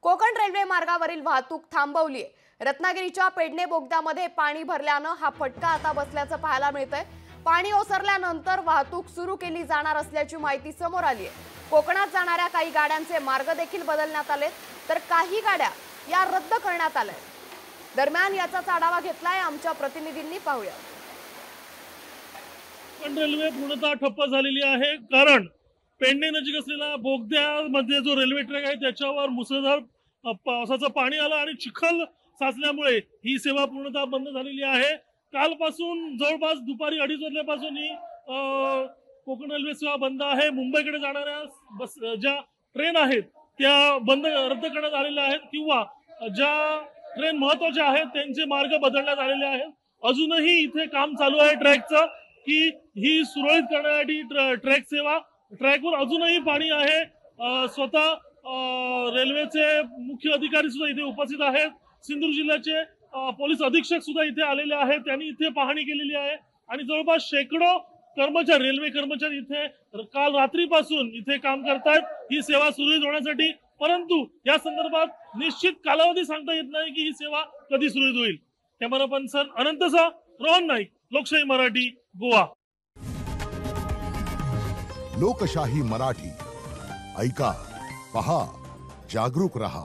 Konkan railway मार्गावरील वाहतूक थांबवली आहे। रत्नागिरीच्या पेडणे बोगद्यामध्ये पाणी भरल्यानं हा फटका आता बसल्याचं पाहायला मिळतंय। पाणी ओसरल्यानंतर वाहतूक सुरू केली जाणार असल्याची माहिती समोर आली आहे। कोकणात जाणाऱ्या काही गाड्यांचे मार्ग देखील बदलण्यात आले, तर काही गाड्या या रद्द करण्यात आल्या। दरम्यान याचाच आढावा घेतलाय आमच्या प्रतिनिधींनी, पाहूया। कोकण रेल्वे पूर्णतः ठप्प झालेली आहे, कारण पेडणे नजीक असलेल्या बोगद्यामध्ये जो रेल्वे ट्रॅक आहे त्याच्यावर मुसळधार पावसाचं पाणी आलं आणि चिखल साचल्यामुळे ही सेवा पूर्णतः बंद झालेली आहे। कालपासून जवळपास दुपारी 2:30 वाजल्यापासून ही कोकण रेल्वे सेवा बंद आहे। मुंबईकडे जाणाऱ्या बस ज्या ट्रेन आहेत त्या रद्द करण्यात आलेल्या आहेत, किंवा ज्या ट्रेन महत्वाच्या आहेत त्यांचे मार्ग बदलण्यात आलेले आहेत। अजूनही इथे काम चालू आहे ट्रॅकचं, की ही सुरळीत करण्यासाठी ट्रॅक सेवा ट्रॅकवर अजूनही पाणी आहे। स्वतः रेल्वेचे मुख्य अधिकारी सुद्धा इथे उपस्थित आहेत। सिंधुदुर्ग जिल्ह्याचे पोलीस अधीक्षक सुद्धा इथे आलेले आहेत, त्यांनी इथे पाहणी केलेली आहे आणि जवळपास शेकडो कर्मचारी, रेल्वे कर्मचारी इथे काल रात्रीपासून इथे काम करतायत ही सेवा सुरळीत होण्यासाठी। परंतु या संदर्भात निश्चित कालावधी सांगता येत नाही की ही सेवा कधी सुरळीत होईल। कॅमेरा पर्सन अनंतसह रोहन नाईक, लोकशाही मराठी, गोवा। लोकशाही मराठी, ऐका, पहा, जागरूक रहा।